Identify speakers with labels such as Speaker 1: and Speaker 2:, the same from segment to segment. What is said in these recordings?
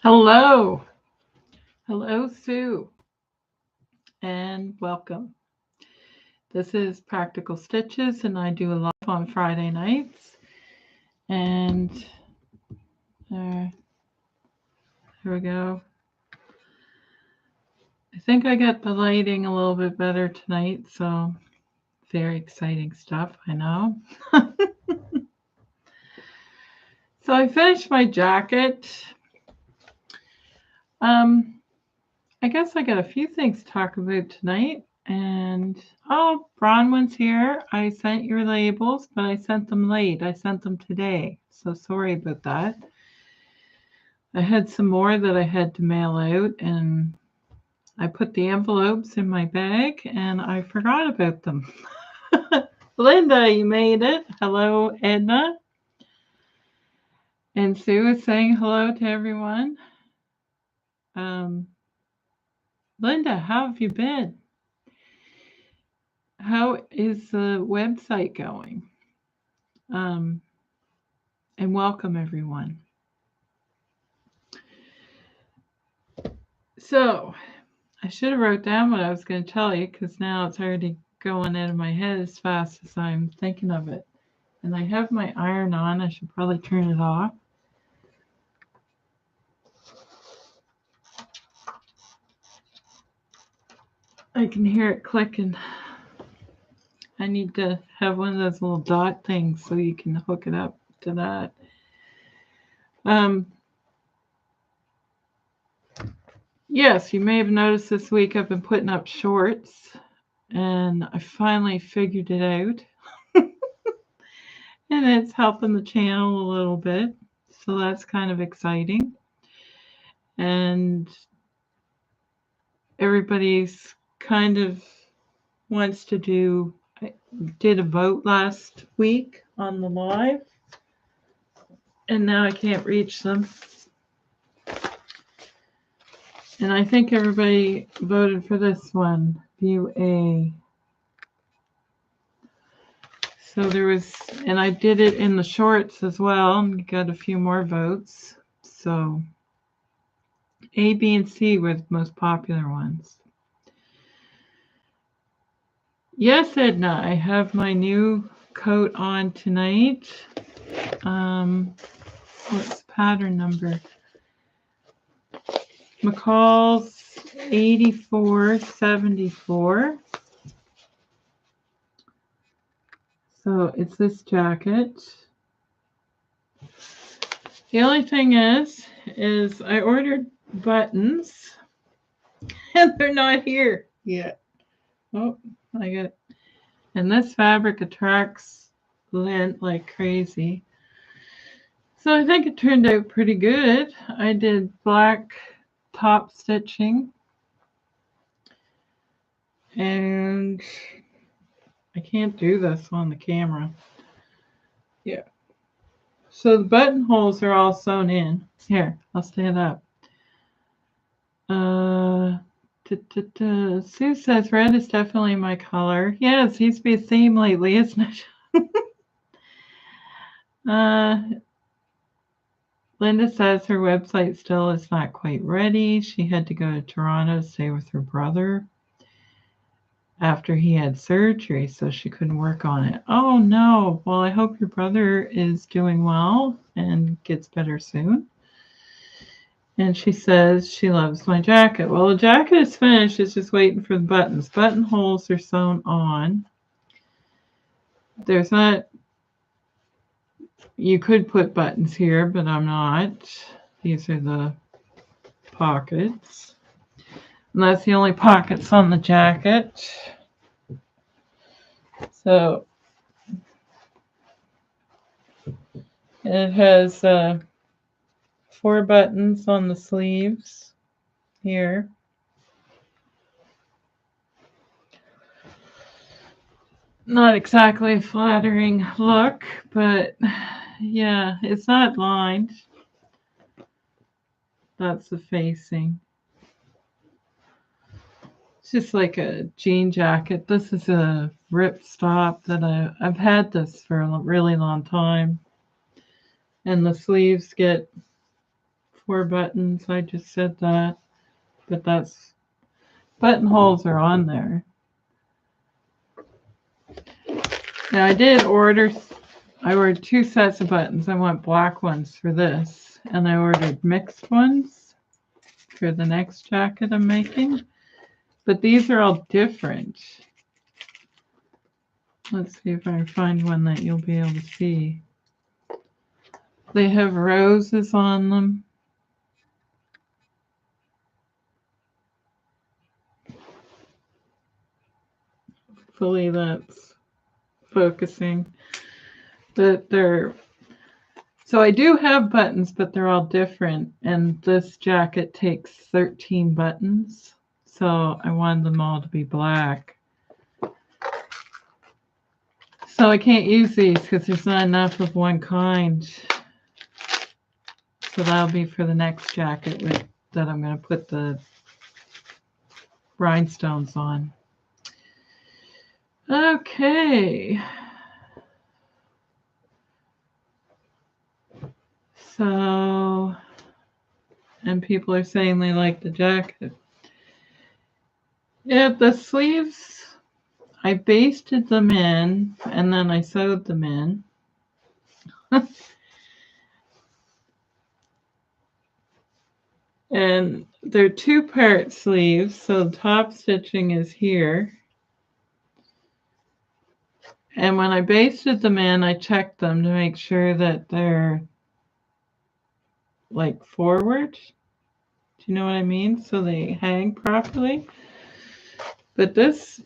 Speaker 1: Hello. Hello, Sue, and welcome. This is Practical Stitches, and I do a live on Friday nights. And here we go. I think I got the lighting a little bit better tonight, so very exciting stuff, I know. So I finished my jacket. I guess I got a few things to talk about tonight. And Bronwyn's here. I sent your labels, but I sent them late. I sent them today. So sorry about that. I had some more that I had to mail out, and I put the envelopes in my bag and I forgot about them. Linda, you made it. Hello, Edna. And Sue is saying hello to everyone. Linda, how have you been? How is the website going? And welcome, everyone. So, I should have wrote down what I was going to tell you because now it's already going out of my head as fast as I'm thinking of it. And I have my iron on. I should probably turn it off. I can hear it clicking. I need to have one of those little dot things so you can hook it up to that. Yes, you may have noticed this week I've been putting up shorts, and I finally figured it out. And it's helping the channel a little bit, so that's kind of exciting. And everybody's kind of wants to do. I did a vote last week on the live, and now I can't reach them. And I think everybody voted for this one, View A. So there was, and I did it in the shorts as well, and got a few more votes. So A, B, and C were the most popular ones. Yes, Edna, I have my new coat on tonight. What's the pattern number? McCall's 8474. So it's this jacket. The only thing is I ordered buttons and they're not here yet. Oh, I got it. And this fabric attracts lint like crazy. So I think it turned out pretty good. I did black top stitching. And I can't do this on the camera. Yeah. So the buttonholes are all sewn in. Here, I'll stand up. Sue says red is definitely my color. Yeah, it seems to be a theme lately, isn't it? Linda says her website still is not quite ready. She had to go to Toronto to stay with her brother after he had surgery, so she couldn't work on it. Oh no. Well, I hope your brother is doing well and gets better soon. And she says she loves my jacket. Well, the jacket is finished. It's just waiting for the buttons. Buttonholes are sewn on. There's not, you could put buttons here, but I'm not. These are the pockets. And that's the only pockets on the jacket. So it has 4 buttons on the sleeves here. Not exactly a flattering look, but yeah, it's not lined. That's the facing. It's just like a jean jacket. This is a ripstop that I've had this for a really long time. And the sleeves get 4 buttons. I just said that, but that's buttonholes are on there. Now I ordered 2 sets of buttons. I want black ones for this, and I ordered mixed ones for the next jacket I'm making. But these are all different. Let's see if I can find one that you'll be able to see. They have roses on them. Hopefully that's focusing. But so I do have buttons, but they're all different. And this jacket takes 13 buttons. So I wanted them all to be black. So I can't use these because there's not enough of one kind. So that'll be for the next jacket that I'm going to put the rhinestones on. Okay. So, and people are saying they like the jacket. Yeah, the sleeves, I basted them in and then I sewed them in. And they're 2-part sleeves, so the top stitching is here. And when I basted them in, I checked them to make sure that they're like forward. Do you know what I mean? So they hang properly. But this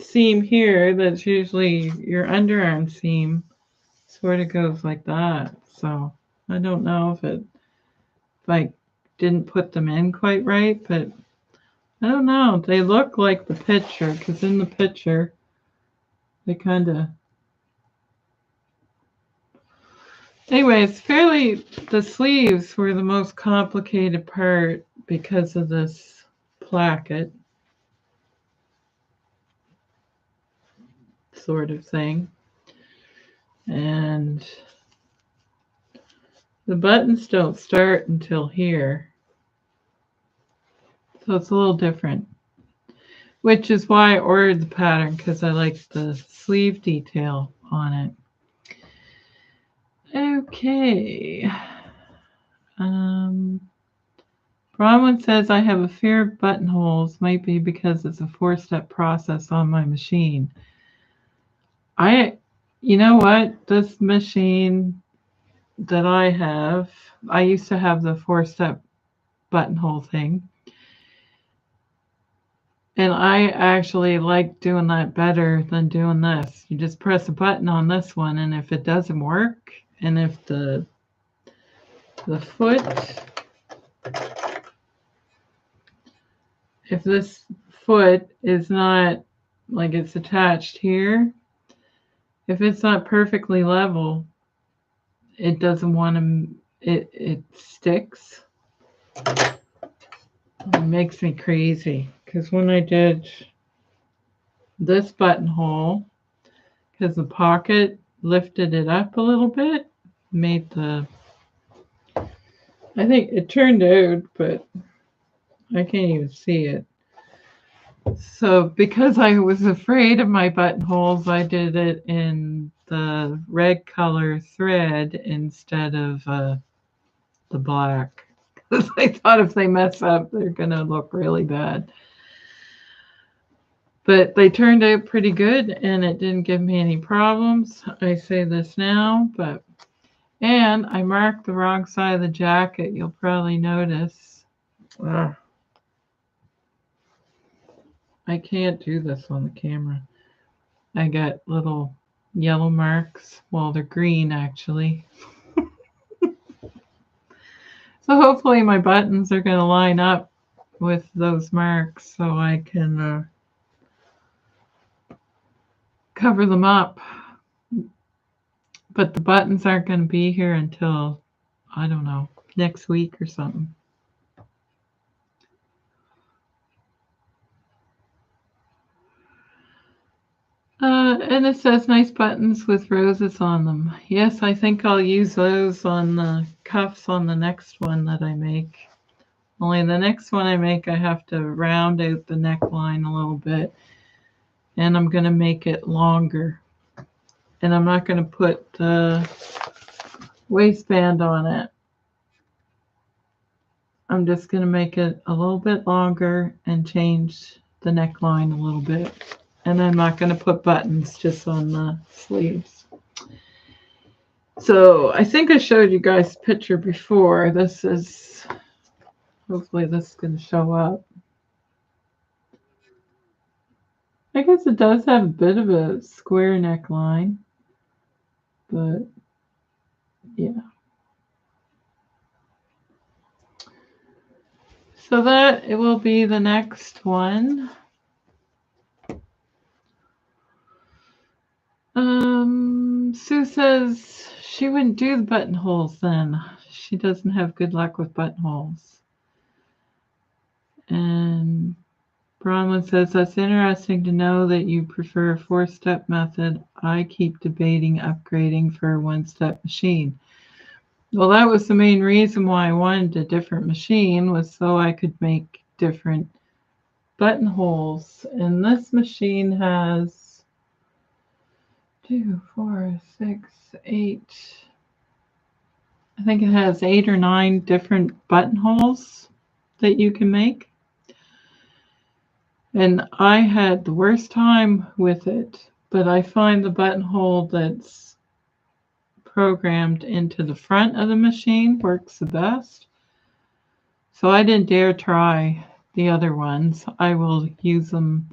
Speaker 1: seam here, that's usually your underarm seam, sort of goes like that. So I don't know if I didn't put them in quite right, but I don't know. They look like the picture, because in the picture, they kind of... Anyway, the sleeves were the most complicated part because of this placket sort of thing. And the buttons don't start until here. So it's a little different. Which is why I ordered the pattern, because I like the sleeve detail on it. Okay. Bronwyn says, I have a fear of buttonholes, might be because it's a 4-step process on my machine. You know what? This machine that I have, I used to have the 4-step buttonhole thing. And I actually like doing that better than doing this. You just press a button on this one, and if it doesn't work, and if the foot, if this foot is not, like it's attached here, if it's not perfectly level, it doesn't want to, it sticks. It makes me crazy, because when I did this buttonhole, because the pocket lifted it up a little bit, made the, I think it turned out, but I can't even see it. So because I was afraid of my buttonholes, I did it in the red color thread instead of the black. Because I thought if they mess up, they're going to look really bad. But they turned out pretty good, and it didn't give me any problems. I say this now, and I marked the wrong side of the jacket. You'll probably notice. Ugh. I can't do this on the camera. I got little yellow marks. Well, they're green, actually. So hopefully my buttons are going to line up with those marks so I can cover them up. But the buttons aren't going to be here until, I don't know, next week or something. And it says nice buttons with roses on them. Yes, I think I'll use those on the cuffs on the next one that I make. Only the next one I make, I have to round out the neckline a little bit. And I'm going to make it longer. And I'm not going to put the waistband on it. I'm just going to make it a little bit longer and change the neckline a little bit. And I'm not going to put buttons, just on the sleeves. So I think I showed you guys a picture before. This is, hopefully this is going to show up. I guess it does have a bit of a square neckline, but yeah. So that it will be the next one. Sue says she wouldn't do the buttonholes then. She doesn't have good luck with buttonholes. And Bronwyn says, that's interesting to know that you prefer a 4-step method. I keep debating upgrading for a 1-step machine. Well, that was the main reason why I wanted a different machine, was so I could make different buttonholes. And this machine has 2, 4, 6, 8. I think it has 8 or 9 different buttonholes that you can make. And I had the worst time with it, but I find the buttonhole that's programmed into the front of the machine works the best. So I didn't dare try the other ones. I will use them,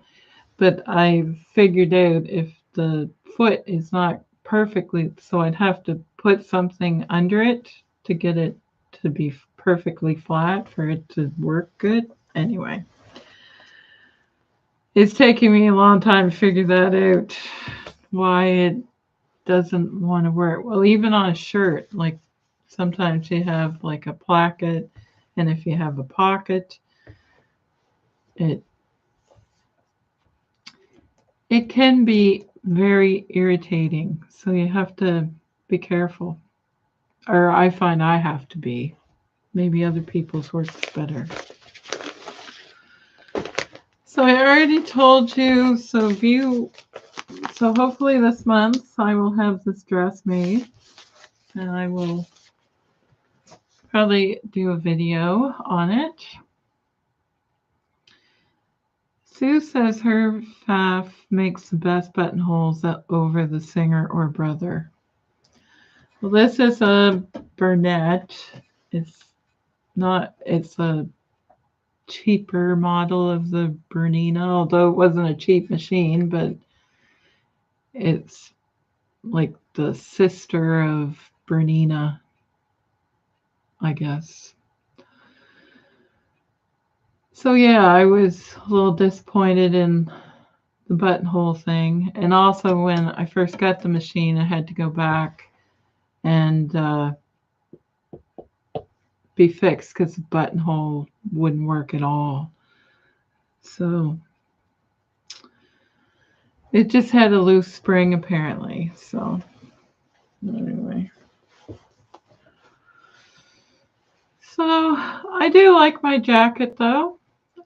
Speaker 1: but I figured out if the foot is not perfectly, so I'd have to put something under it to get it to be perfectly flat for it to work good. Anyway. It's taking me a long time to figure that out, why it doesn't want to work. Well, even on a shirt, like sometimes you have like a placket, and if you have a pocket, it can be very irritating. So you have to be careful. Or I find I have to be. Maybe other people's works better. So I already told you, so hopefully this month I will have this dress made, and I will probably do a video on it. Sue says her Pfaff makes the best buttonholes over the Singer or Brother. Well, this is a Burnett. It's a cheaper model of the Bernina, although it wasn't a cheap machine, but it's like the sister of Bernina, I guess. So yeah, I was a little disappointed in the buttonhole thing. And also when I first got the machine, I had to go back and be fixed because the buttonhole wouldn't work at all. So it just had a loose spring apparently. So anyway. So I do like my jacket though.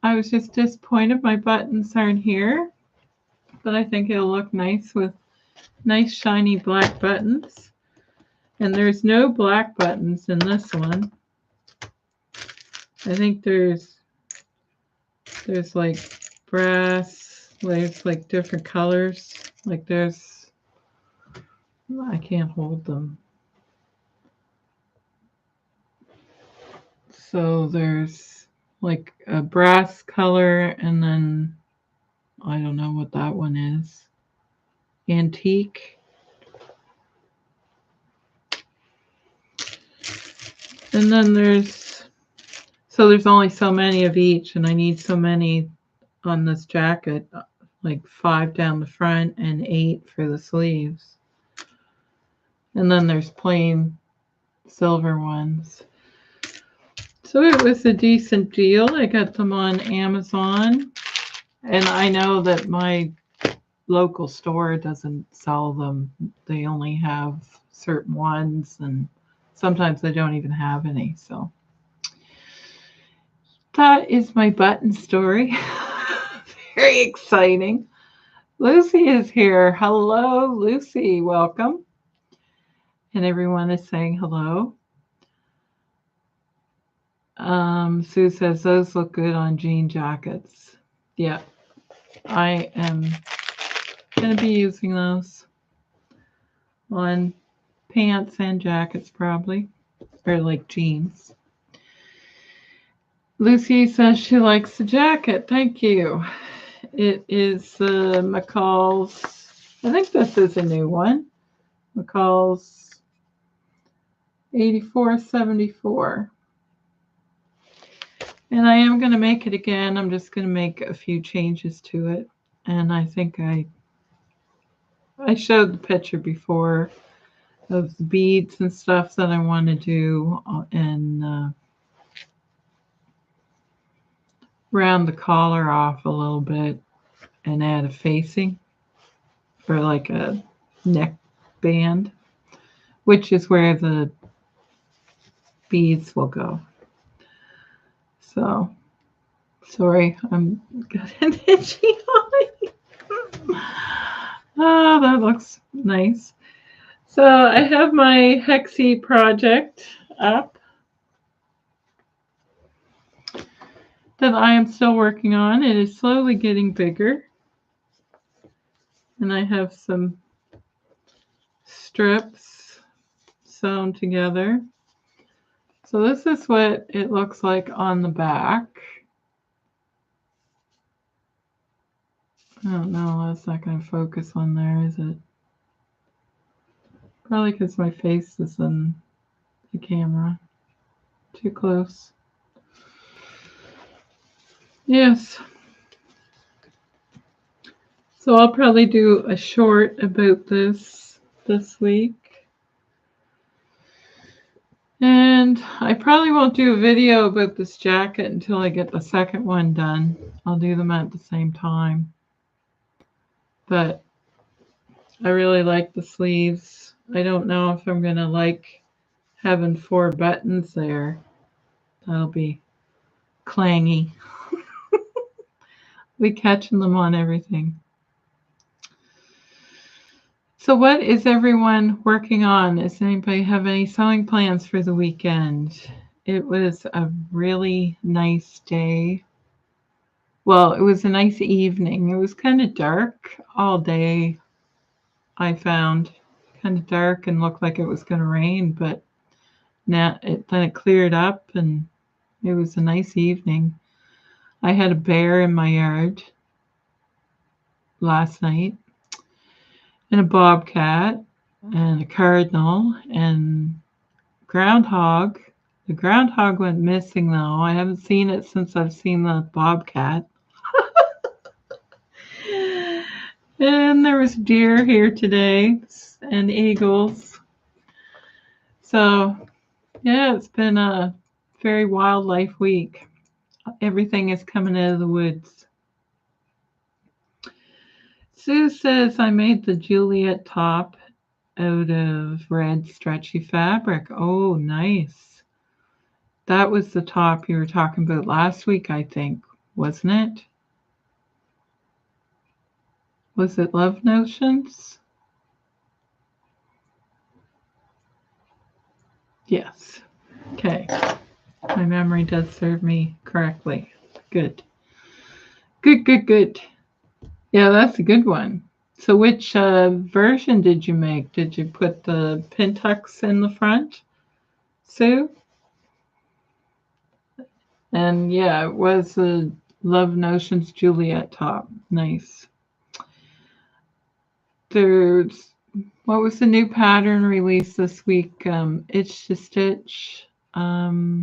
Speaker 1: I was just disappointed my buttons aren't here, but I think it'll look nice with nice shiny black buttons. And there's no black buttons in this one. I think there's like brass, there's like different colors. Like there's, I can't hold them. So there's like a brass color, and then I don't know what that one is. Antique. And then there's only so many of each, and I need so many on this jacket, like 5 down the front and 8 for the sleeves. And then there's plain silver ones. So it was a decent deal. I got them on Amazon. And I know that my local store doesn't sell them. They only have certain ones, and sometimes they don't even have any. So that is my button story. Very exciting. Lucy is here. Hello, Lucy. Welcome. And everyone is saying hello. Sue says those look good on jean jackets. Yeah, I am going to be using those on pants and jackets probably, or like jeans. Lucy says she likes the jacket. Thank you. It is McCall's. I think this is a new one. McCall's 8474. And I am going to make it again. I'm just going to make a few changes to it. And I think I showed the picture before of the beads and stuff that I want to do and round the collar off a little bit and add a facing for like a neck band, which is where the beads will go. So, sorry, I'm got an itchy eye. Oh, that looks nice. So I have my Hexie project up that I am still working on. It is slowly getting bigger. And I have some strips sewn together. So this is what it looks like on the back. I don't know, that's not going to focus on there, is it? Probably because my face is in the camera. Too close. Yes. So I'll probably do a short about this week. And I probably won't do a video about this jacket until I get the second one done. I'll do them at the same time. But I really like the sleeves. I don't know if I'm going to like having 4 buttons there. That'll be clangy. We catching them on everything. So what is everyone working on? Does anybody have any sewing plans for the weekend? It was a really nice day. Well, it was a nice evening. It was kind of dark all day. I found kind of dark and looked like it was going to rain, but then it cleared up and it was a nice evening. I had a bear in my yard last night, and a bobcat, and a cardinal, and groundhog. The groundhog went missing though. I haven't seen it since I've seen the bobcat. And there was deer here today and eagles. So yeah, it's been a very wildlife week. Everything is coming out of the woods. Sue says I made the Juliet top out of red stretchy fabric. Oh, nice. That was the top you were talking about last week, I think, wasn't it? Was it Love Notions? Yes. Okay. My memory does serve me correctly. Good. Good. Yeah, that's a good one. So which version did you make? Did you put the pin tucks in the front, Sue? And yeah, it was the Love Notions Juliet top. Nice. There's, what was the new pattern released this week? Itch to Stitch. Oh,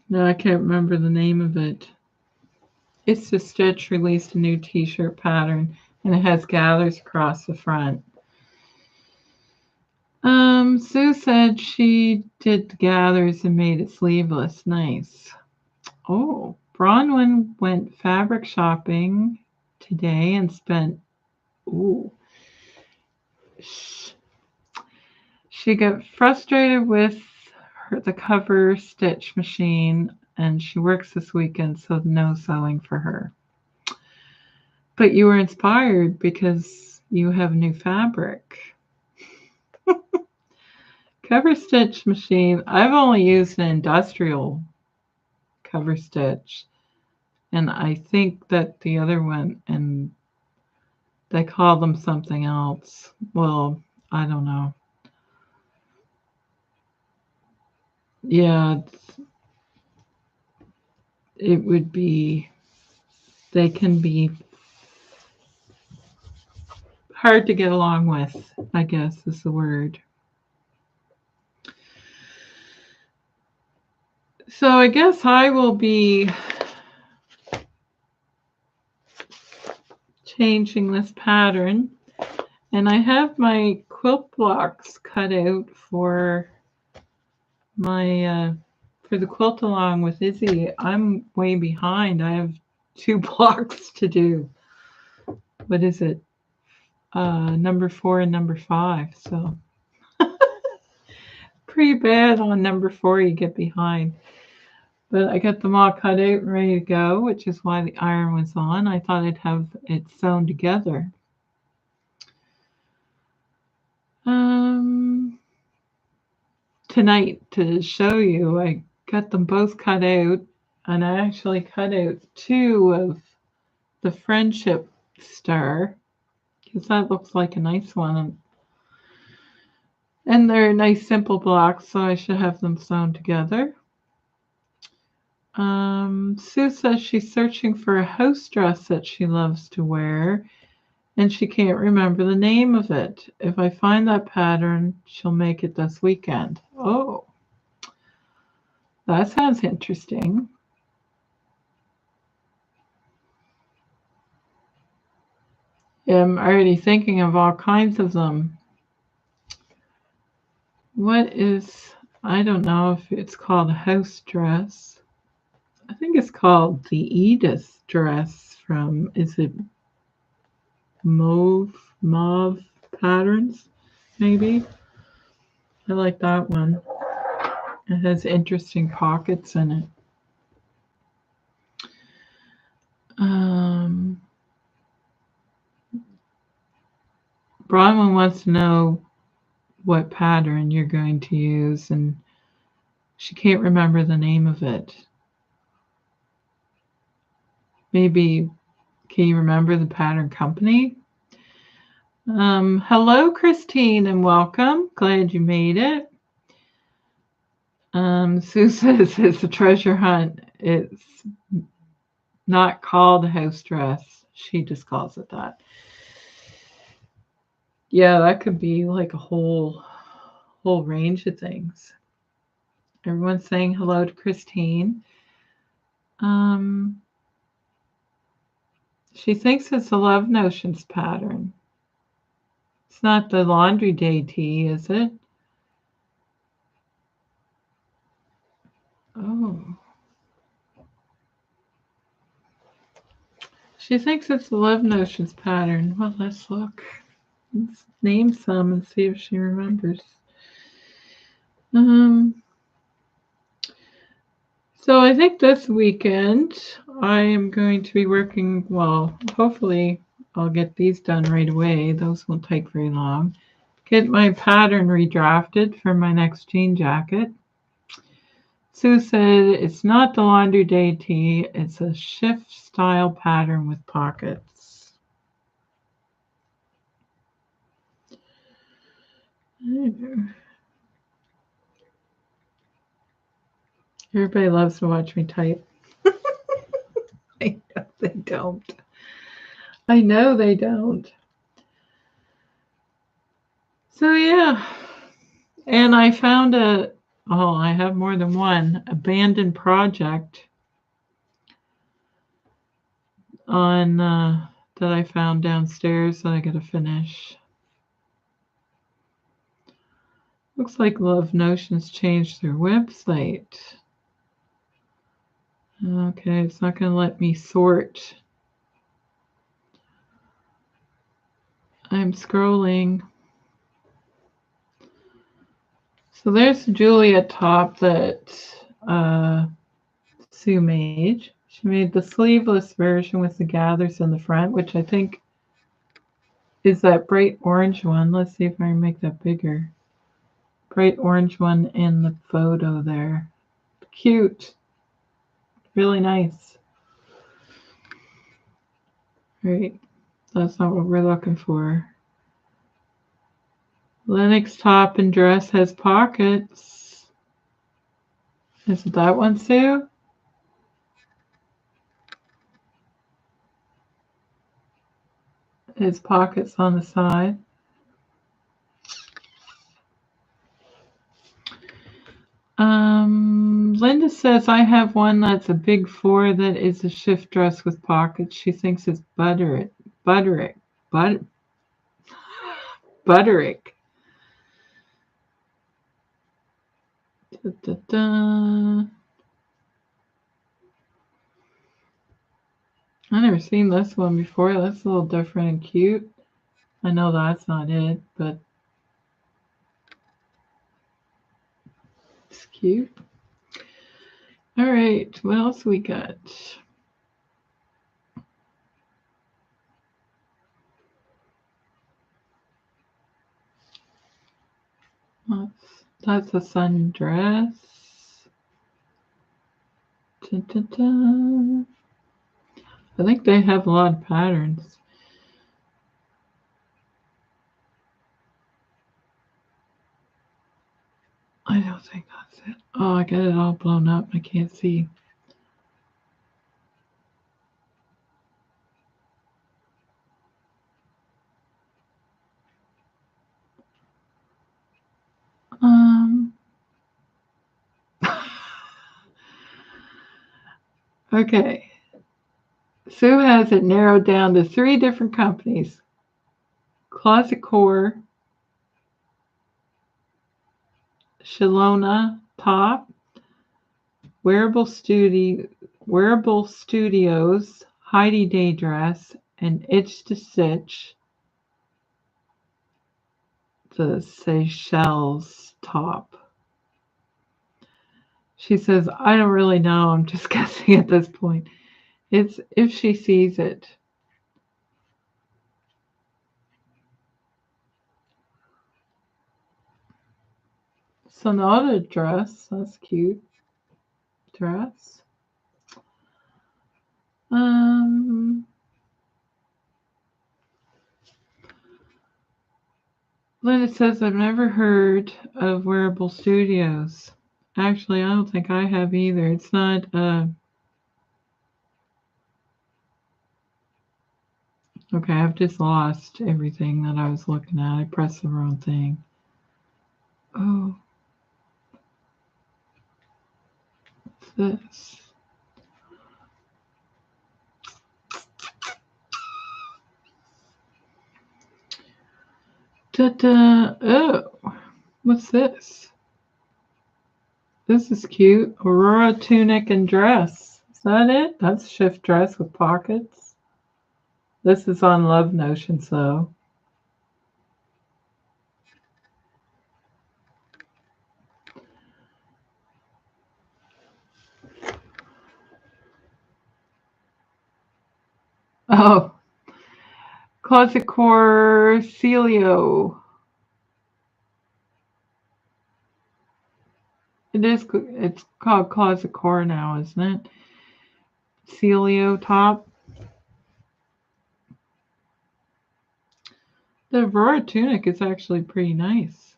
Speaker 1: no, I can't remember the name of it. It's to Stitch released a new t-shirt pattern, and it has gathers across the front. Sue said she did the gathers and made it sleeveless. Nice. Oh, Bronwyn went fabric shopping today and spent, ooh, she got frustrated with the cover stitch machine and she works this weekend, so no sewing for her. But you were inspired because you have new fabric. Cover stitch machine, I've only used an industrial cover stitch, and I think that the other one, and they call them something else. Well, I don't know. Yeah, it would be, they can be hard to get along with, I guess is the word. So I guess I will be changing this pattern, and I have my quilt blocks cut out for my for the quilt along with Izzy. I'm way behind. I have 2 blocks to do. What is it? Number 4 and number 5. So pretty bad on number 4. You get behind. But I got them all cut out and ready to go, which is why the iron was on. I thought I'd have it sewn together. Tonight to show you, I got them both cut out, and I actually cut out 2 of the friendship star because that looks like a nice one, and they're nice simple blocks, so I should have them sewn together. Sue says she's searching for a house dress that she loves to wear, and she can't remember the name of it. If I find that pattern, she'll make it this weekend. Oh, that sounds interesting. I'm already thinking of all kinds of them. What is, I don't know if it's called a house dress. I think it's called the Edith dress from, is it Mauve Patterns, maybe? I like that one. It has interesting pockets in it. Bronwyn wants to know what pattern you're going to use, and she can't remember the name of it. Maybe, can you remember the pattern company? Hello, Christine, and welcome. Glad you made it. Sue says it's a treasure hunt. It's not called a house dress. She just calls it that. Yeah, that could be like a whole range of things. Everyone's saying hello to Christine. She thinks it's a Love Notions pattern. It's not the laundry day tee, is it? Oh. She thinks it's the Love Notions pattern. Well, let's look. Let's name some and see if she remembers. So I think this weekend I am going to be working, well, hopefully I'll get these done right away. Those won't take very long. Get my pattern redrafted for my next jean jacket. Sue said it's not the laundry day tee, it's a shift style pattern with pockets. Everybody loves to watch me type. I know they don't. I know they don't. So yeah, and I found I have more than one abandoned project on that I found downstairs that I got to finish. Looks like Love Notions changed their website. Okay, it's not going to let me sort. I'm scrolling. So there's the Juliet top that Sue made. She made the sleeveless version with the gathers in the front, which I think is that bright orange one. Let's see if I can make that bigger. Bright orange one in the photo there. Cute. Really nice. Right. That's not what we're looking for. Lennox top and dress has pockets. Is it that one, Sue? It's pockets on the side. Linda says I have one that's a big 4 that is a shift dress with pockets. She thinks it's butterick. Butterick. Butterick. Da, da, da. I've never seen this one before. That's a little different and cute. I know that's not it, but it's cute. All right, what else we got? That's a sundress. Da, da, da. I think they have a lot of patterns. I don't think that's it. Oh, I got it all blown up. I can't see. Okay. Sue has it narrowed down to 3 different companies. Closet Core, Shalona Top, Wearable Studios, Heidi Day Dress, and Itch to Stitch, the Seychelles top. She says, I don't really know. I'm just guessing at this point. It's if she sees it. Sonata dress. That's cute. Dress. Linda says, I've never heard of Wearable Studios. Actually, I don't think I have either. It's not, okay, I've just lost everything that I was looking at. I pressed the wrong thing. Oh, what's this? Ta-da! Oh, what's this? This is cute. Aurora tunic and dress. Is that it? That's shift dress with pockets. This is on Love Notions, though. Oh, Closet Core Celio. It's called Closet Core now, isn't it? Celio top. The Aurora tunic is actually pretty nice.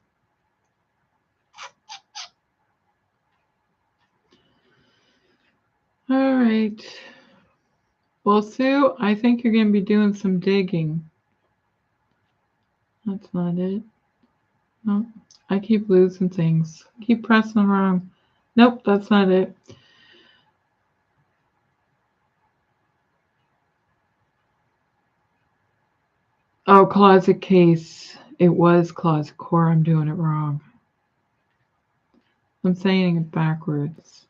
Speaker 1: All right. Well, Sue, I think you're going to be doing some digging. That's not it. No, I keep losing things. Keep pressing them wrong. Nope, that's not it. Oh, closet case. It was Closet Core. I'm doing it wrong. I'm saying it backwards.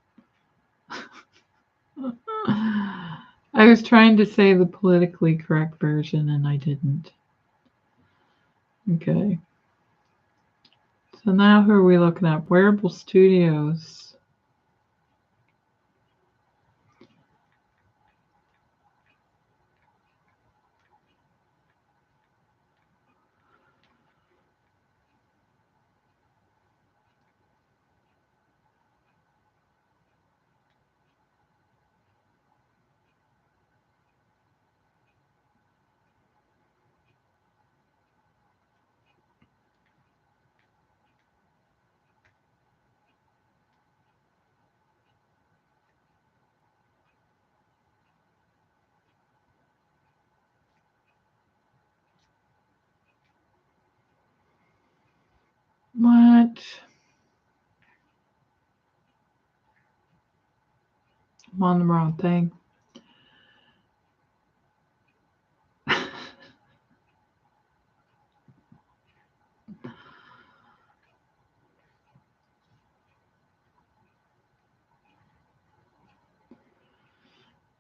Speaker 1: I was trying to say the politically correct version and I didn't. Okay. So now who are we looking at? Wearable Studios. What? I'm on the wrong thing.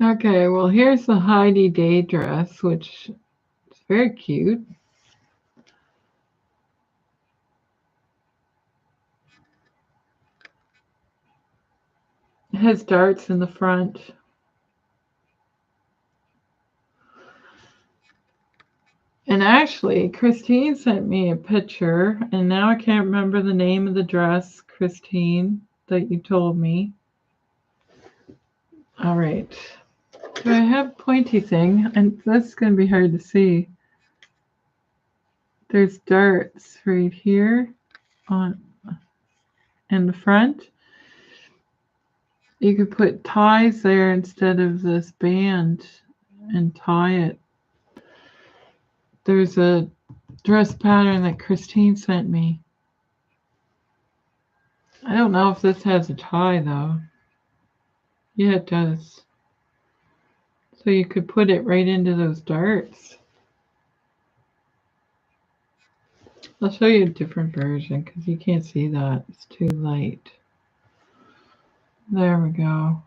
Speaker 1: Okay, well here's the Heidi Day dress, which is very cute. It has darts in the front. And actually, Christine sent me a picture, and now I can't remember the name of the dress, Christine, that you told me. All right. Do I have a pointy thing? And that's going to be hard to see. There's darts right here on in the front. You could put ties there instead of this band and tie it. There's a dress pattern that Christine sent me. I don't know if this has a tie though. Yeah, it does. So you could put it right into those darts. I'll show you a different version because you can't see that. It's too light. There we go.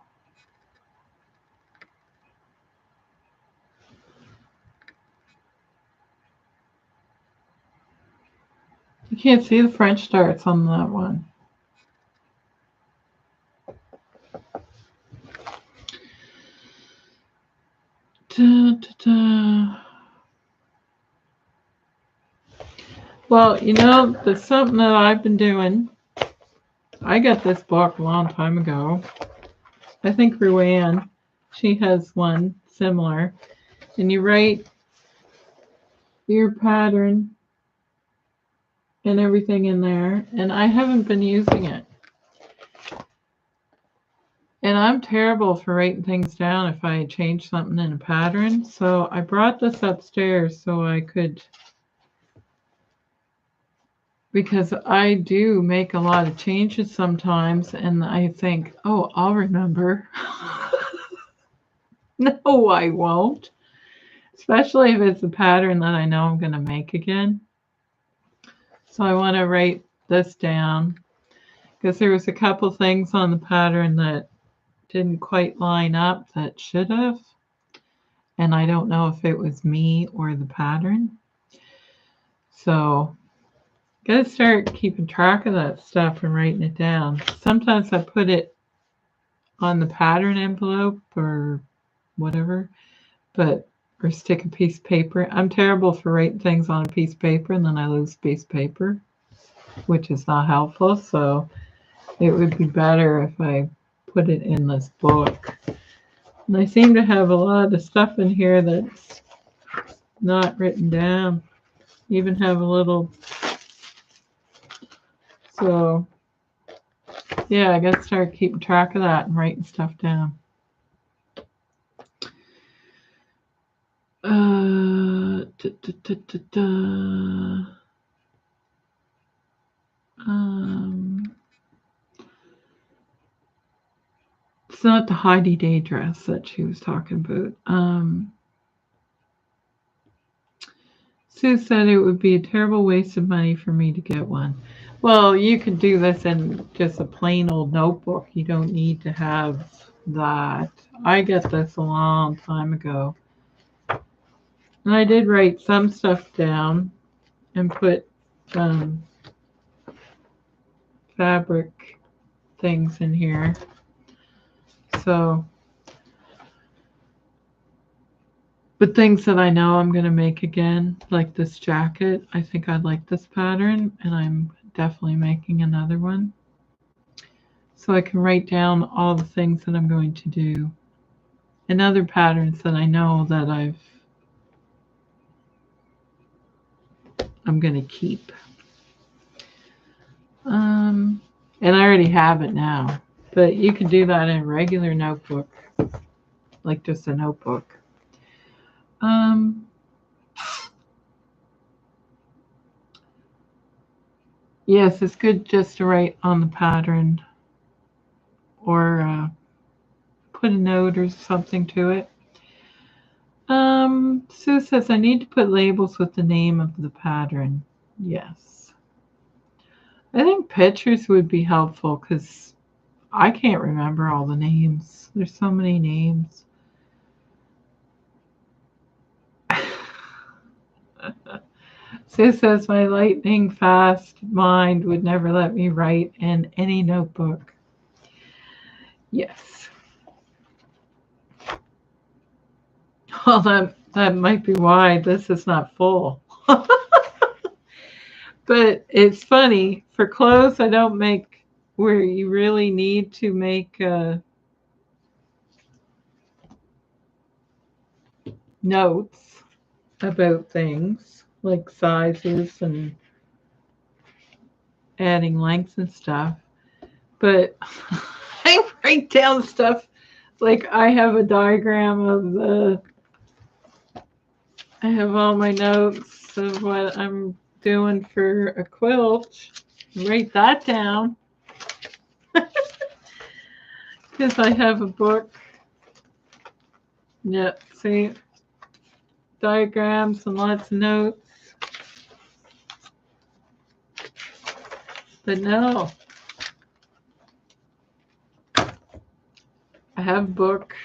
Speaker 1: You can't see the French darts on that one. Da, da, da. Well, you know, there's something that I've been doing. I got this book a long time ago. I think Ruanne, she has one similar. And you write your pattern and everything in there. And I haven't been using it. And I'm terrible for writing things down if I change something in a pattern. So I brought this upstairs so I could, because I do make a lot of changes sometimes and I think, oh, I'll remember. No, I won't. Especially if it's a pattern that I know I'm going to make again. So I want to write this down because there was a couple things on the pattern that didn't quite line up that should have. And I don't know if it was me or the pattern. So gotta start keeping track of that stuff and writing it down. Sometimes I put it on the pattern envelope or whatever, or stick a piece of paper. I'm terrible for writing things on a piece of paper and then I lose a piece of paper, which is not helpful. So it would be better if I put it in this book. And I seem to have a lot of stuff in here that's not written down. Even have a little. So yeah, I gotta start keeping track of that and writing stuff down. It's not the Heidi Day dress that she was talking about. Sue said it would be a terrible waste of money for me to get one. Well, you could do this in just a plain old notebook. You don't need to have that. I got this a long time ago. And I did write some stuff down and put um, fabric things in here. So, but things that I know I'm going to make again, like this jacket. I think I like this pattern, and I'm definitely making another one. So I can write down all the things that I'm going to do and other patterns that I know that I'm going to keep. And I already have it now, but you can do that in a regular notebook, like just a notebook. Yes, it's good just to write on the pattern or put a note or something to it. Sue says I need to put labels with the name of the pattern. Yes. I think pictures would be helpful because I can't remember all the names. There's so many names. Sue says my lightning fast mind would never let me write in any notebook. Yes. Well, that might be why this is not full. But it's funny. For clothes, I don't make where you really need to make notes about things like sizes and adding lengths and stuff. But I write down stuff like I have a diagram of I have all my notes of what I'm doing for a quilt. Write that down because I have a book. Yeah, see, diagrams and lots of notes. But no, I have a book.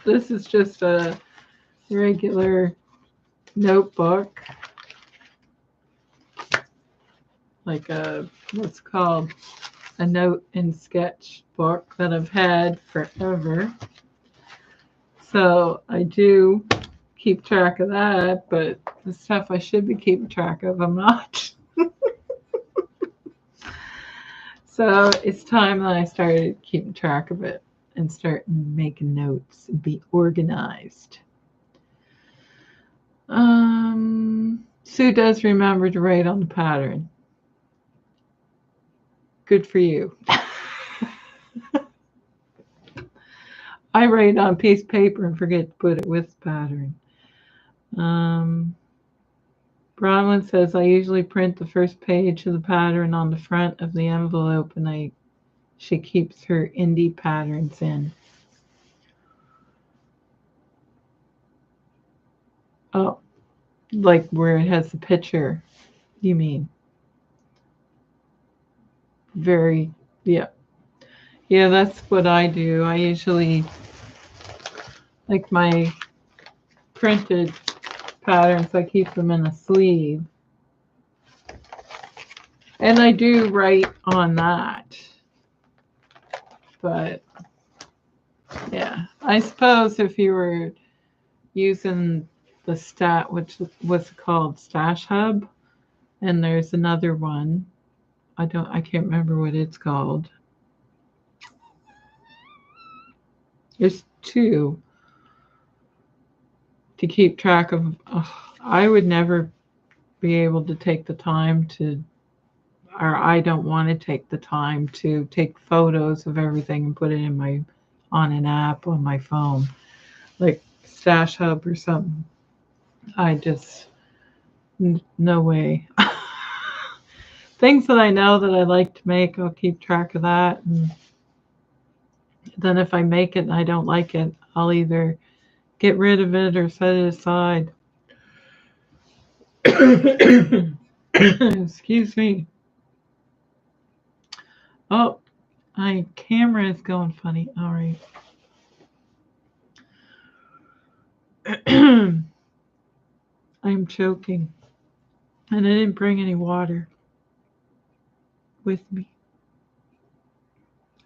Speaker 1: This is just a regular notebook, like what's called a note and sketch book that I've had forever. So I do keep track of that, but the stuff I should be keeping track of, I'm not. So it's time that I started keeping track of it and start making notes and be organized. Sue does remember to write on the pattern. Good for you. I write on a piece of paper and forget to put it with the pattern. Bronwyn says I usually print the first page of the pattern on the front of the envelope, and she keeps her indie patterns in. Oh, like where it has the picture, you mean? Very, yeah. Yeah, that's what I do. I usually, like my printed patterns, I keep them in a sleeve. And I do write on that. But yeah, I suppose if you were using the which was called Stash Hub, and there's another one. I can't remember what it's called. There's two to keep track of. I would never be able to take the time to, or I don't want to take the time to take photos of everything and put it on an app on my phone, like Stash Hub or something. I just, no way. Things that I know that I like to make, I'll keep track of that. And then if I make it and I don't like it, I'll either get rid of it or set it aside. Excuse me. Oh, My camera is going funny. All right. I'm choking. And I didn't bring any water with me.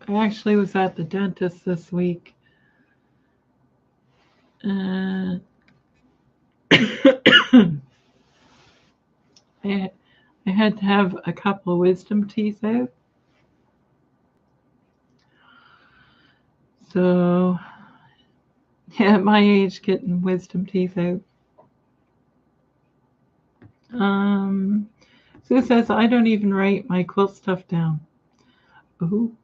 Speaker 1: I actually was at the dentist this week. Uh, I had to have a couple of wisdom teeth out. So, yeah, at my age, getting wisdom teeth out. Sue says, I don't even write my quilt stuff down. Ooh,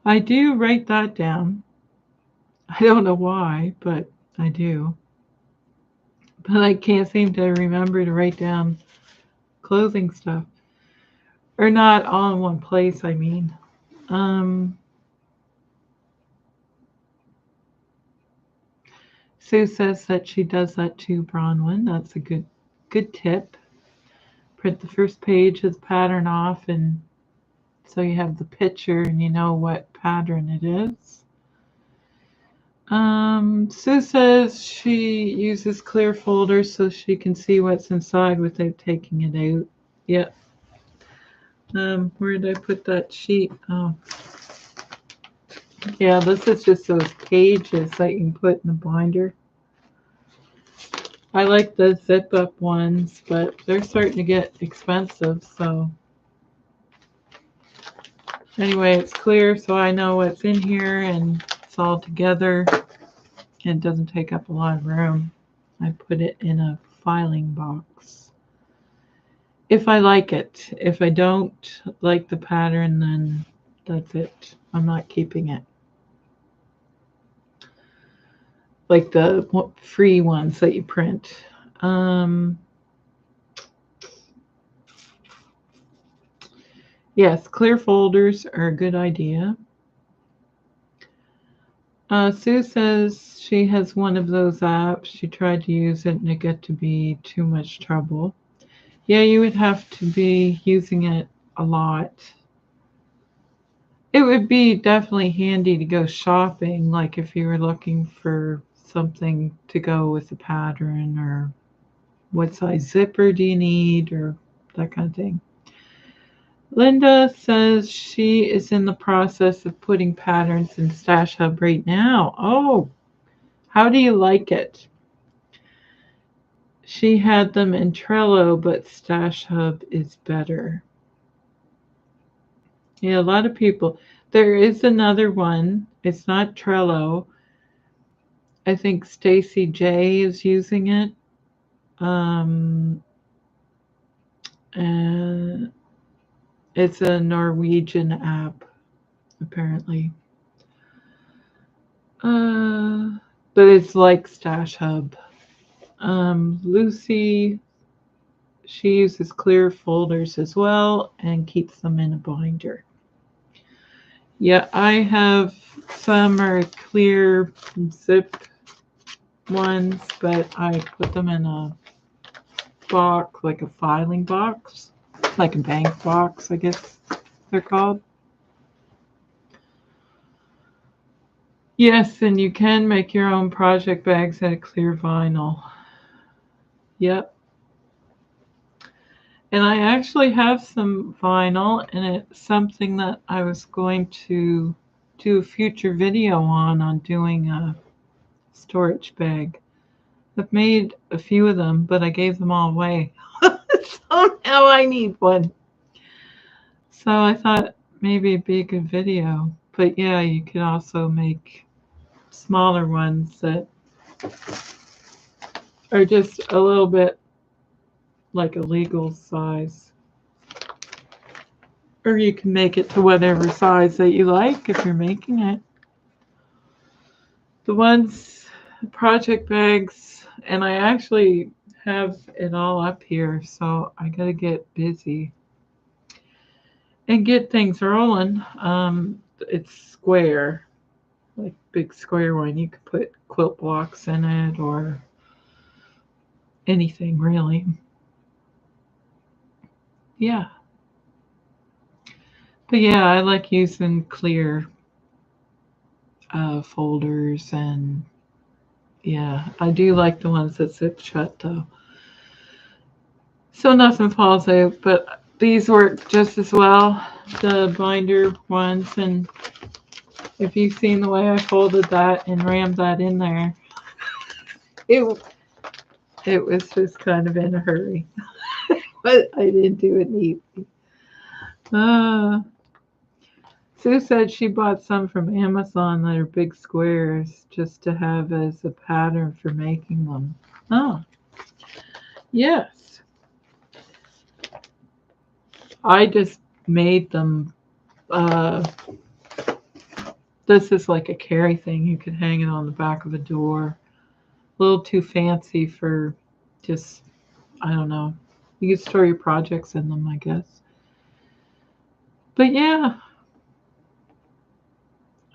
Speaker 1: I do write that down. I don't know why, but I do. But I can't seem to remember to write down clothing stuff. Or not all in one place, I mean. Sue says that she does that too, Bronwyn. That's a good tip. Print the first page of the pattern off, and so you have the picture and you know what pattern it is. Sue says she uses clear folders so she can see what's inside without taking it out. Yep. Where did I put that sheet? Oh. Yeah, this is just those pages that you can put in the binder. I like the zip up ones, but they're starting to get expensive, so anyway, it's clear so I know what's in here and it's all together. It doesn't take up a lot of room. I put it in a filing box. If I like it. If I don't like the pattern, then that's it. I'm not keeping it. Like the free ones that you print. Yes, clear folders are a good idea. Sue says she has one of those apps. She tried to use it and it got to be too much trouble. Yeah, you would have to be using it a lot. It would be definitely handy to go shopping, like if you were looking for something to go with the pattern, or what size zipper do you need, or that kind of thing. Linda says she is in the process of putting patterns in Stash Hub right now. Oh, how do you like it? She had them in Trello, but Stash Hub is better. Yeah, a lot of people. There is another one. It's not Trello. I think Stacy J is using it. And it's a Norwegian app, apparently. But it's like Stash Hub. Lucy, she uses clear folders as well and keeps them in a binder. Yeah, I have some are clear zip ones, but I put them in a box, like a filing box, like a bank box, I guess they're called. Yes, and you can make your own project bags out of clear vinyl. Yep. And I actually have some vinyl, and it's something that I was going to do a future video on doing a storage bag. I've made a few of them, but I gave them all away. So now I need one. So I thought maybe it'd be a good video. But yeah, you could also make smaller ones that are just a little bit like a legal size. Or you can make it to whatever size that you like if you're making it. The ones, project bags, and I actually have it all up here, so I gotta get busy and get things rolling. It's square, like big square one. You could put quilt blocks in it or anything really. Yeah. But yeah, I like using clear folders, and yeah, I do like the ones that zip shut though. So nothing falls out, but these work just as well, the binder ones. And if you've seen the way I folded that and rammed that in there, it it was just kind of in a hurry, but I didn't do it neatly. Uh, Sue said she bought some from Amazon that are big squares just to have as a pattern for making them. Oh, yes. I just made them. Uh, this is like a carry thing. You could hang it on the back of a door. A little too fancy for just, I don't know. You could store your projects in them, I guess. But yeah,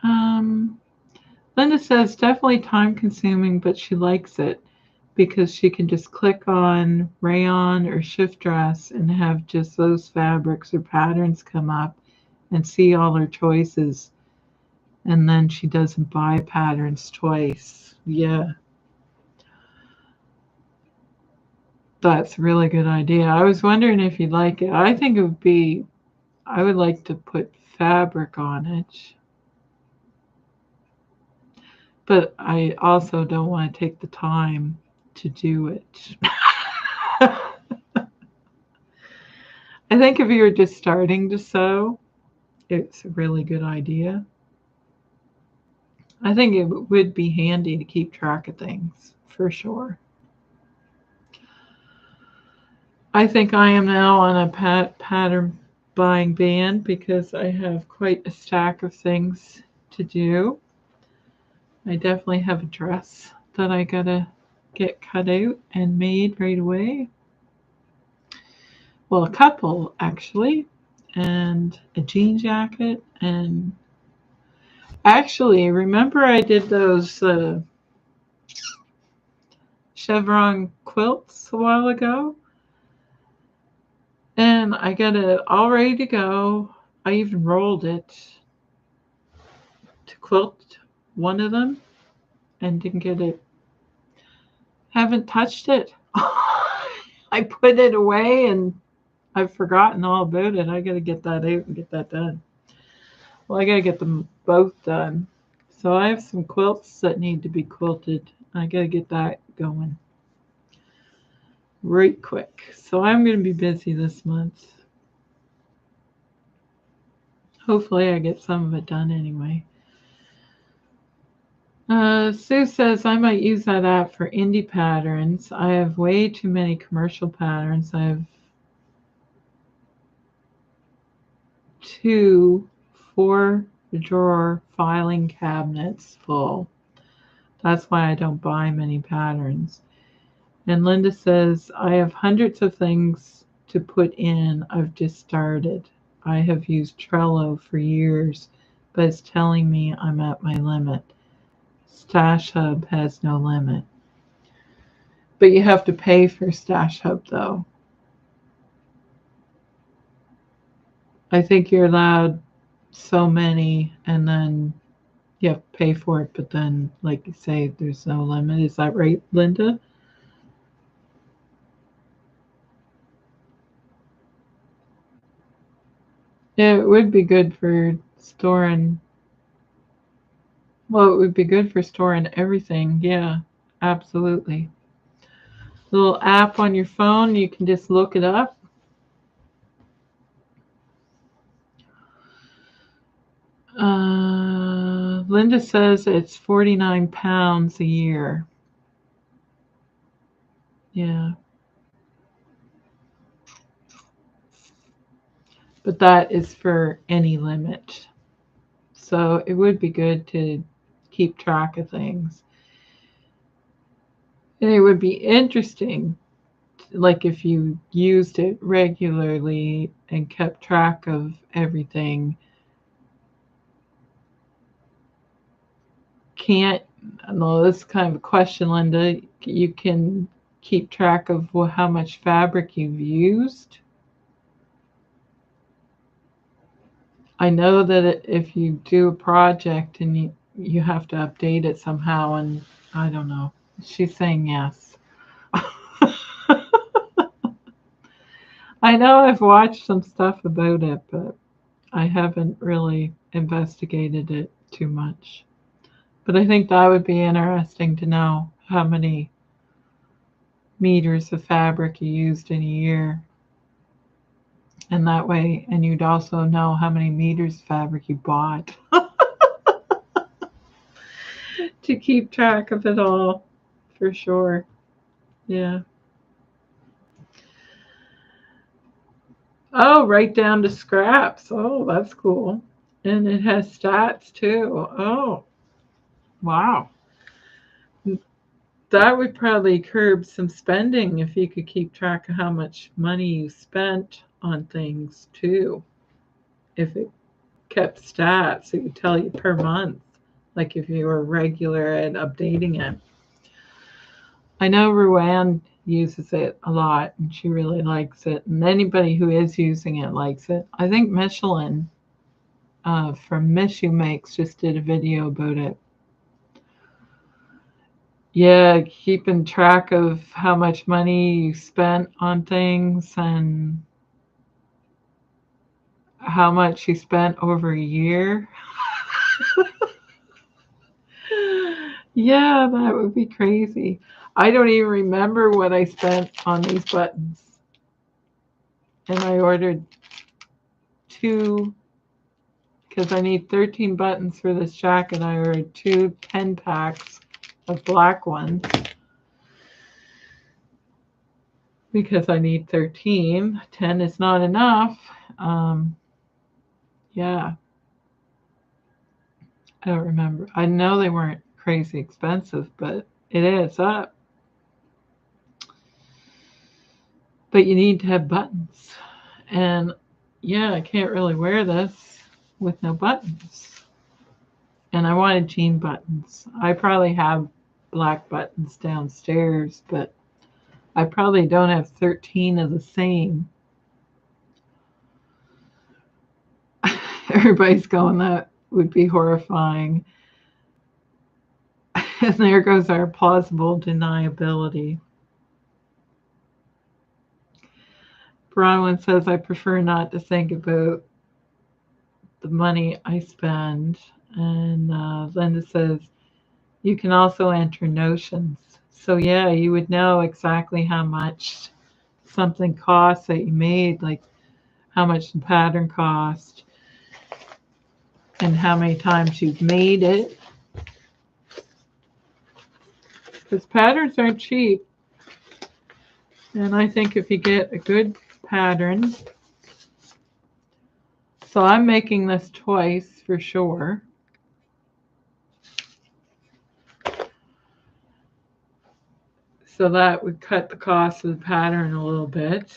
Speaker 1: um, Linda says definitely time consuming, but she likes it because she can just click on rayon or shift dress and have just those fabrics or patterns come up and see all her choices. And then she doesn't buy patterns twice. Yeah, that's a really good idea. I was wondering if you'd like it. I think it would be, I would like to put fabric on it, but I also don't want to take the time to do it. I think if you were just starting to sew, it's a really good idea. I think it would be handy to keep track of things for sure. I think I am now on a pattern buying ban because I have quite a stack of things to do. I definitely have a dress that I gotta get cut out and made right away. Well, a couple actually, and a jean jacket. And actually, remember I did those chevron quilts a while ago? And I got it all ready to go. I even rolled it to quilt one of them and didn't get it. Haven't touched it. I put it away and I've forgotten all about it. I got to get that out and get that done. Well, I got to get them both done. So I have some quilts that need to be quilted. I got to get that going right quick. So I'm going to be busy this month. Hopefully, I get some of it done anyway. Sue says I might use that app for indie patterns. I have way too many commercial patterns. I have two 4-drawer filing cabinets full. That's why I don't buy many patterns. And Linda says I have hundreds of things to put in. I've just started. I have used Trello for years, but it's telling me I'm at my limit. Stash Hub has no limit. But you have to pay for Stash Hub though. I think you're allowed so many and then you have to pay for it, but then like you say, there's no limit. Is that right, Linda? Yeah, it would be good for storing, well, it would be good for storing everything. Yeah, absolutely. Little app on your phone, you can just look it up. Linda says it's 49 pounds a year. Yeah, but that is for any limit. So it would be good to keep track of things. And it would be interesting, like if you used it regularly and kept track of everything. Can't, no, this is kind of a question, Linda. You can keep track of how much fabric you've used. I know that if you do a project and you have to update it somehow, and I don't know. She's saying yes. I know I've watched some stuff about it, but I haven't really investigated it too much. But I think that would be interesting to know how many meters of fabric you used in a year. And that way, and you'd also know how many meters of fabric you bought to keep track of it all, for sure. Yeah. Oh, right down to scraps. Oh, that's cool. And it has stats too. Oh, wow. That would probably curb some spending if you could keep track of how much money you spent on things too. If it kept stats, it would tell you per month, like if you were regular at updating it. I know Ruanne uses it a lot and she really likes it. And anybody who is using it likes it. I think Michelin from Mishu Makes just did a video about it. Yeah, keeping track of how much money you spent on things and how much you spent over a year. Yeah, that would be crazy. I don't even remember what I spent on these buttons. And I ordered two, because I need 13 buttons for this jacket. I ordered two 10-packs of black ones because I need 13. 10 is not enough. Yeah, I don't remember. I know they weren't crazy expensive, but it adds up. But you need to have buttons. And yeah, I can't really wear this with no buttons. And I wanted jean buttons. I probably have black buttons downstairs, but I probably don't have 13 of the same. Everybody's going, that would be horrifying. And there goes our plausible deniability. Bronwyn says, I prefer not to think about the money I spend. And Linda says, you can also enter notions. So, yeah, you would know exactly how much something costs that you made, like how much the pattern cost and how many times you've made it. Because patterns aren't cheap. And I think if you get a good pattern, so I'm making this twice for sure. So that would cut the cost of the pattern a little bit.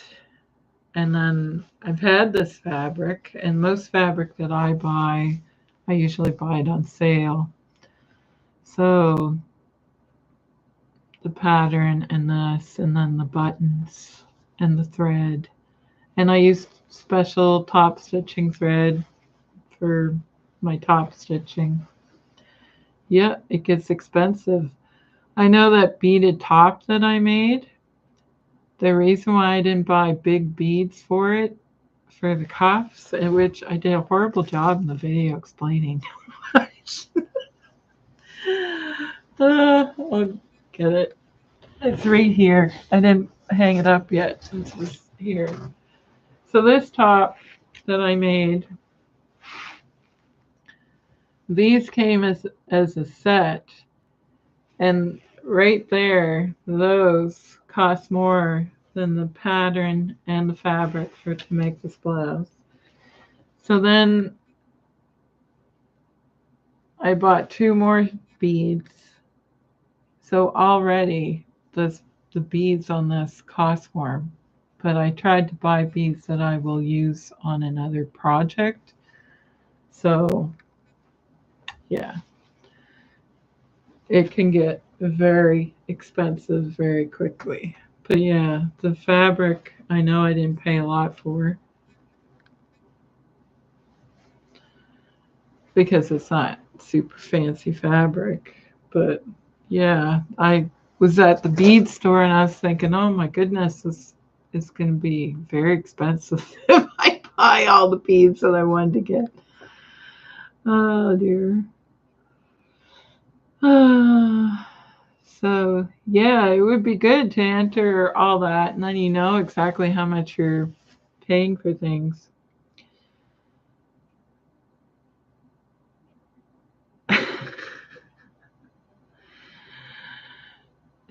Speaker 1: And then I've had this fabric, and most fabric that I buy, I usually buy it on sale. So the pattern and this, and then the buttons and the thread. And I use special top stitching thread for my top stitching. Yeah, it gets expensive. I know that beaded top that I made, the reason why I didn't buy big beads for it, for the cuffs, which I did a horrible job in the video explaining. I'll get it. It's right here. I didn't hang it up yet since it was here. So this top that I made, these came as a set, and right there, those cost more than the pattern and the fabric for to make this blouse. So then I bought two more beads. So already the beads on this cost more. But I tried to buy beads that I will use on another project. So yeah, it can get very expensive very quickly. But yeah, the fabric I know I didn't pay a lot for. because it's not super fancy fabric. But yeah, I was at the bead store and I was thinking, oh my goodness, this is going to be very expensive if I buy all the beads that I wanted to get. Oh dear. So yeah, it would be good to enter all that, and then you know exactly how much you're paying for things.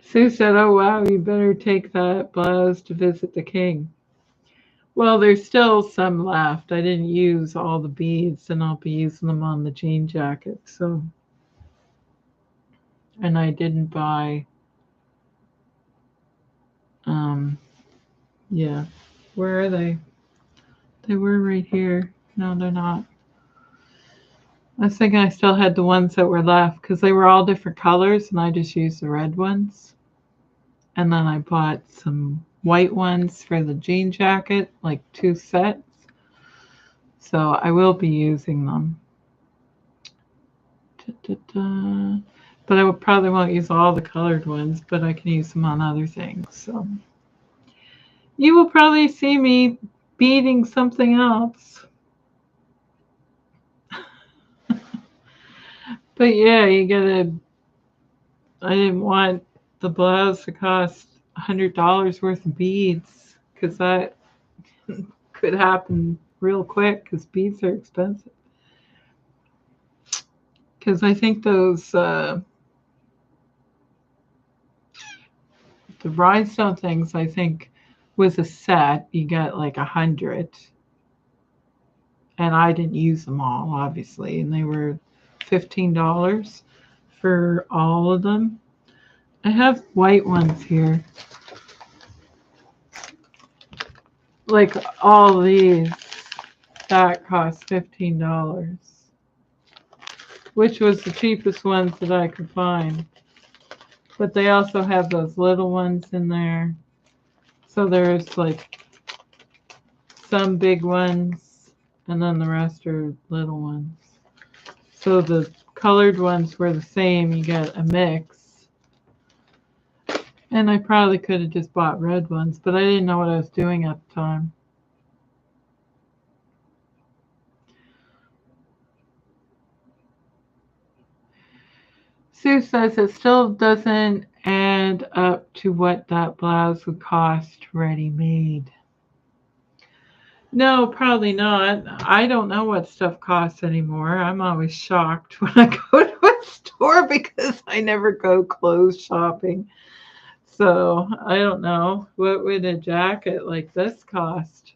Speaker 1: Sue said, "Oh wow, you better take that blouse to visit the king." Well, there's still some left. I didn't use all the beads, and I'll be using them on the jean jacket. So, and I didn't buy. Um, yeah, where are they? They were right here. No, they're not. I was thinking I still had the ones that were left because they were all different colors, and I just used the red ones. And then I bought some white ones for the jean jacket, like 2 sets. So I will be using them. Da-da-da. But I probably won't use all the colored ones, but I can use them on other things. So you will probably see me beading something else. But yeah, you gotta. I didn't want the blouse to cost $100 worth of beads because that could happen real quick because beads are expensive. Because I think those the rhinestone things, I think with a set you get like 100, and I didn't use them all obviously, and they were $15 for all of them. I have white ones here, like all these that cost $15, which was the cheapest ones that I could find. But they also have those little ones in there. So there's like some big ones, and then the rest are little ones. So the colored ones were the same. You get a mix. And I probably could have just bought red ones, but I didn't know what I was doing at the time. Sue says it still doesn't add up to what that blouse would cost ready made. No, probably not. I don't know what stuff costs anymore. I'm always shocked when I go to a store because I never go clothes shopping. So I don't know. What would a jacket like this cost?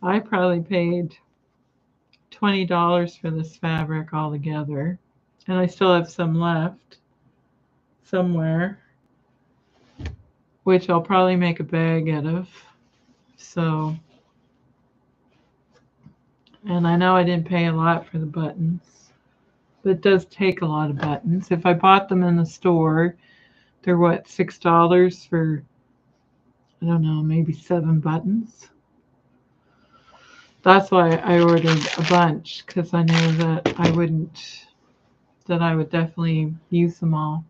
Speaker 1: I probably paid $20 for this fabric altogether. And I still have some left somewhere, which I'll probably make a bag out of. So, and I know I didn't pay a lot for the buttons, but it does take a lot of buttons. If I bought them in the store, they're what, $6 for, I don't know, maybe 7 buttons. That's why I ordered a bunch, because I knew that I would definitely use them all.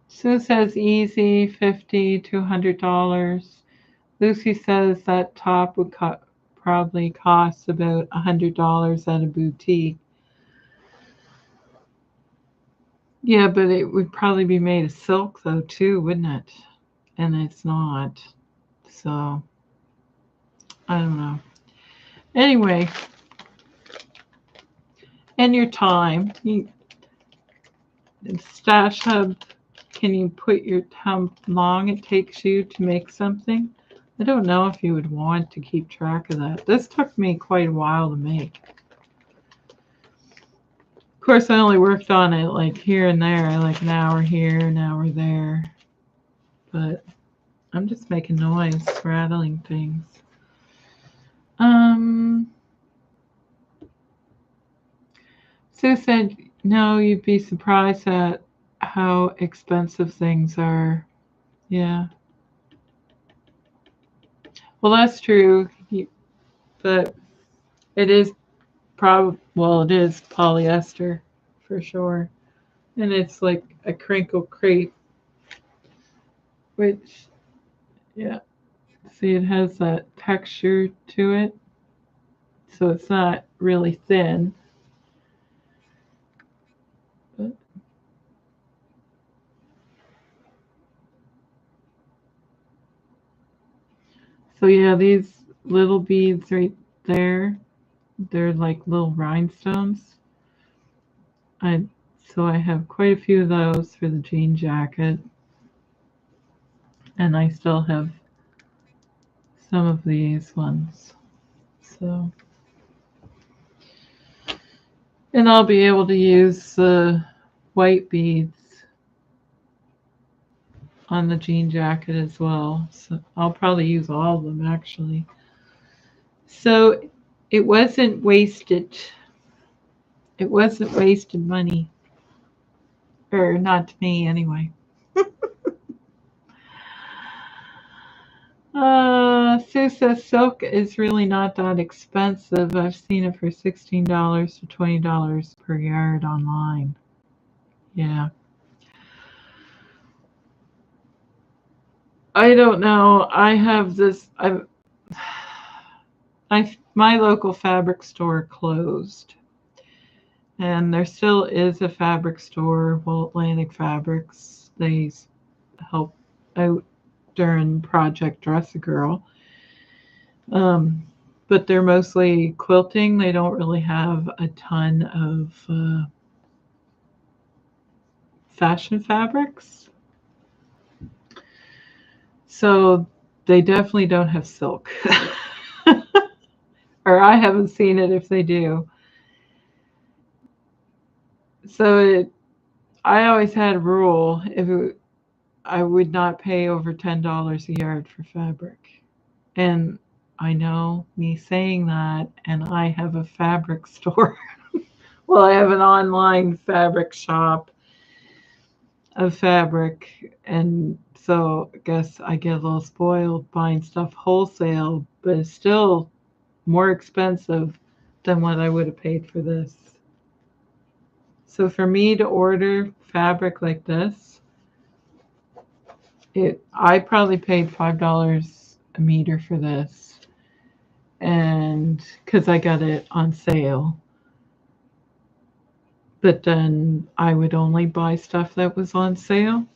Speaker 1: Sue says easy, $50 to $100. Lucy says that top would probably cost about $100 at a boutique. Yeah, but it would probably be made of silk though too, wouldn't it? And it's not. So I don't know. Anyway, and your time. Stash Hub, can you put how long it takes you to make something? I don't know if you would want to keep track of that. This took me quite a while to make. Of course, I only worked on it like here and there, like an hour here, an hour there. But I'm just making noise, rattling things. Sue said, no, you'd be surprised at how expensive things are. Yeah. Well, that's true. But It is well, it is polyester for sure. And it's like a crinkle crepe, which, yeah, see, it has that texture to it. So it's not really thin. But, so, yeah, these little beads right there, they're like little rhinestones. I So I have quite a few of those for the jean jacket, and I still have some of these ones. So, and I'll be able to use the white beads on the jean jacket as well. So I'll probably use all of them actually. So it wasn't wasted. It wasn't wasted money, or not to me anyway. Sue says silk is really not that expensive. I've seen it for $16 to $20 per yard online. Yeah. I don't know. I have this. My local fabric store closed, and there still is a fabric store. Well, Atlantic Fabrics. They help out during Project Dress a Girl. Um, but they're mostly quilting. They don't really have a ton of fashion fabrics. So they definitely don't have silk. Or I haven't seen it if they do. So I always had a rule I would not pay over $10 a yard for fabric. And I know me saying that, and I have a fabric store. Well, I have an online fabric shop of fabric, and so I guess I get a little spoiled buying stuff wholesale, but it's still more expensive than what I would have paid for this. So for me to order fabric like this, I probably paid $5 a meter for this, and because I got it on sale. But then I would only buy stuff that was on sale.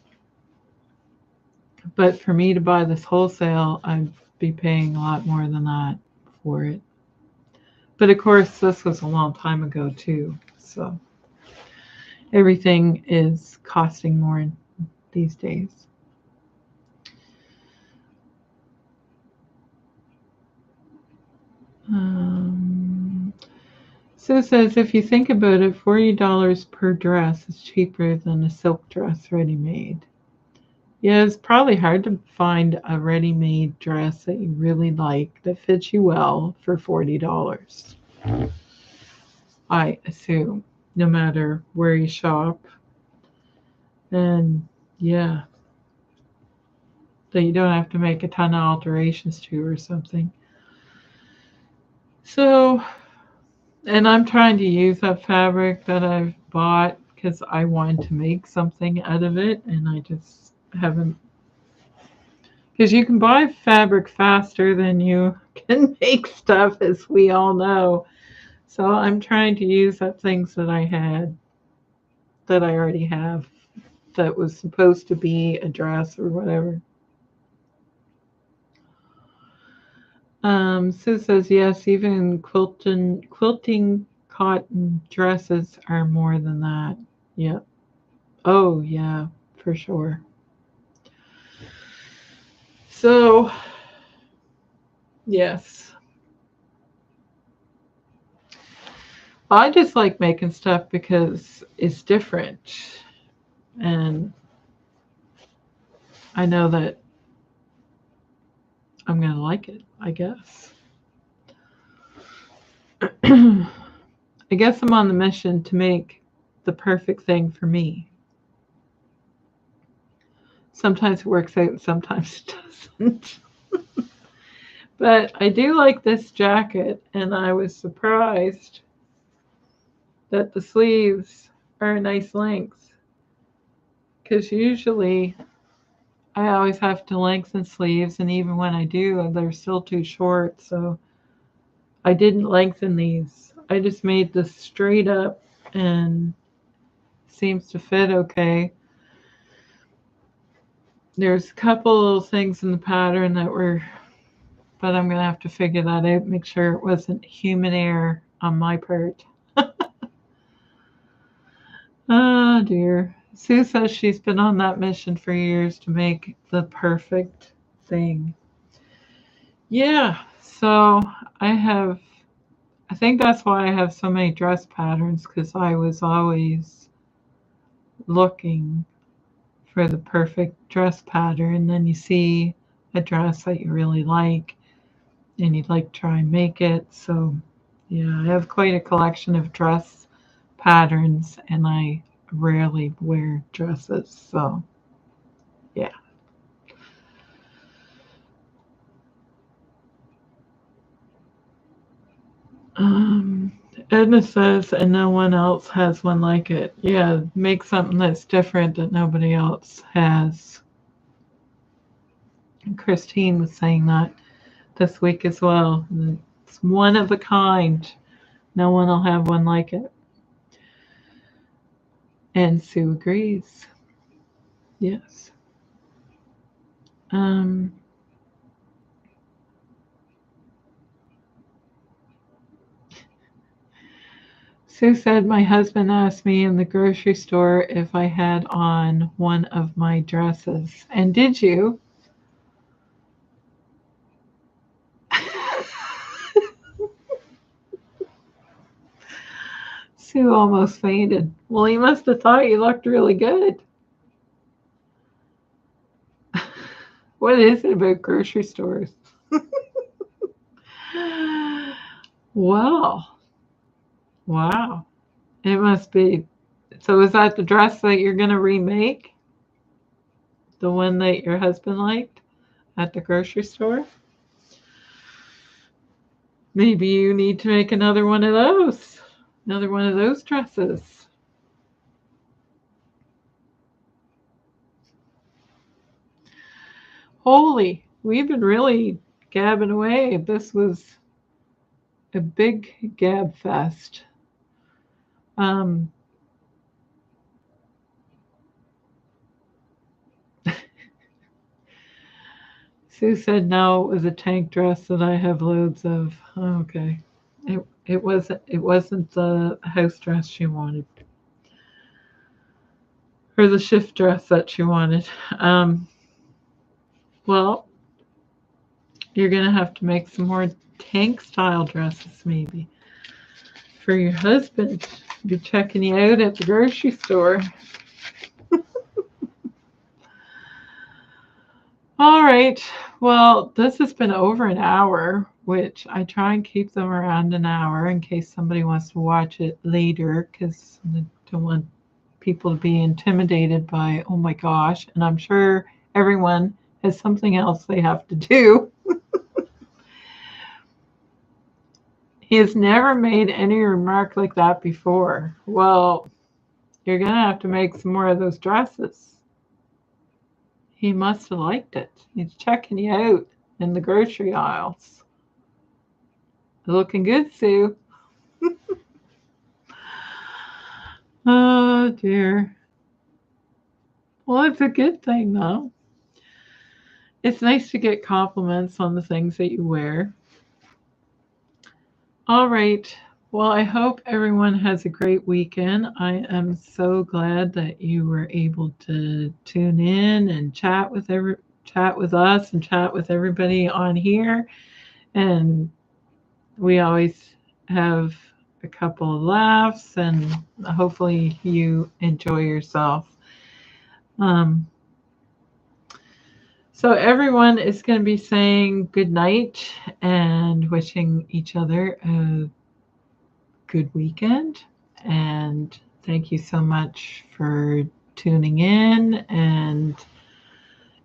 Speaker 1: But for me to buy this wholesale, I'd be paying a lot more than that for it. But of course, this was a long time ago too. So everything is costing more these days. So it says if you think about it, $40 per dress is cheaper than a silk dress ready made. Yeah, it's probably hard to find a ready made dress that you really like that fits you well for $40. I assume, no matter where you shop. And yeah, that you don't have to make a ton of alterations to or something. So, and I'm trying to use that fabric that I've bought because I wanted to make something out of it, and I just haven't. Because you can buy fabric faster than you can make stuff, as we all know. So I'm trying to use up things that I had, that I already have, that was supposed to be a dress or whatever. Sue says yes, even quilting cotton dresses are more than that. Yep. Oh yeah, for sure. So yes, I just like making stuff because it's different, and I know that I'm gonna like it. I guess. I guess I'm on the mission to make the perfect thing for me. Sometimes it works out and sometimes it doesn't. But I do like this jacket, and I was surprised that the sleeves are a nice length. Because usually I always have to lengthen sleeves, and even when I do, they're still too short. So I didn't lengthen these. I just made this straight up and seems to fit okay. There's a couple little things in the pattern that were, but I'm going to have to figure that out, make sure it wasn't human error on my part. Oh dear. Sue says she's been on that mission for years to make the perfect thing. Yeah, so I think that's why I have so many dress patterns, because I was always looking for the perfect dress pattern. And then you see a dress that you really like and you'd like to try and make it. So, yeah, I have quite a collection of dress patterns, and I rarely wear dresses. So, yeah. Um, Edna says, and no one else has one like it. Yeah, make something that's different that nobody else has. And Christine was saying that this week as well. It's one of a kind. No one will have one like it. And Sue agrees. Yes. Um, Sue said, my husband asked me in the grocery store if I had on one of my dresses. And did you? Sue almost fainted. Well, he must have thought you looked really good. What is it about grocery stores? Well, wow. It must be. So, is that the dress that you're going to remake? The one that your husband liked at the grocery store? Maybe you need to make another one of those. Another one of those dresses. Holy, we've been really gabbing away. This was a big gab fest. Um, Sue said no, it was a tank dress that I have loads of. Oh, okay. It wasn't the house dress she wanted, or the shift dress that she wanted. Um, well, you're gonna have to make some more tank style dresses maybe for your husband. Be checking you out at the grocery store. All right. Well, this has been over an hour, which I try and keep them around an hour in case somebody wants to watch it later, because I don't want people to be intimidated by, oh my gosh. And I'm sure everyone has something else they have to do. He has never made any remark like that before. Well, you're going to have to make some more of those dresses. He must have liked it. He's checking you out in the grocery aisles. Looking good, Sue. Oh dear. Well, it's a good thing though. It's nice to get compliments on the things that you wear. All right. Well, I hope everyone has a great weekend. I am so glad that you were able to tune in and chat with us and chat with everybody on here. And we always have a couple of laughs, and hopefully you enjoy yourself. Um, so everyone is going to be saying good night and wishing each other a good weekend. And thank you so much for tuning in. And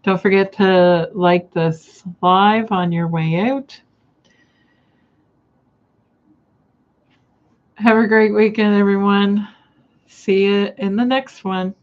Speaker 1: Don't forget to like this live on your way out. Have a great weekend, everyone. See you in the next one.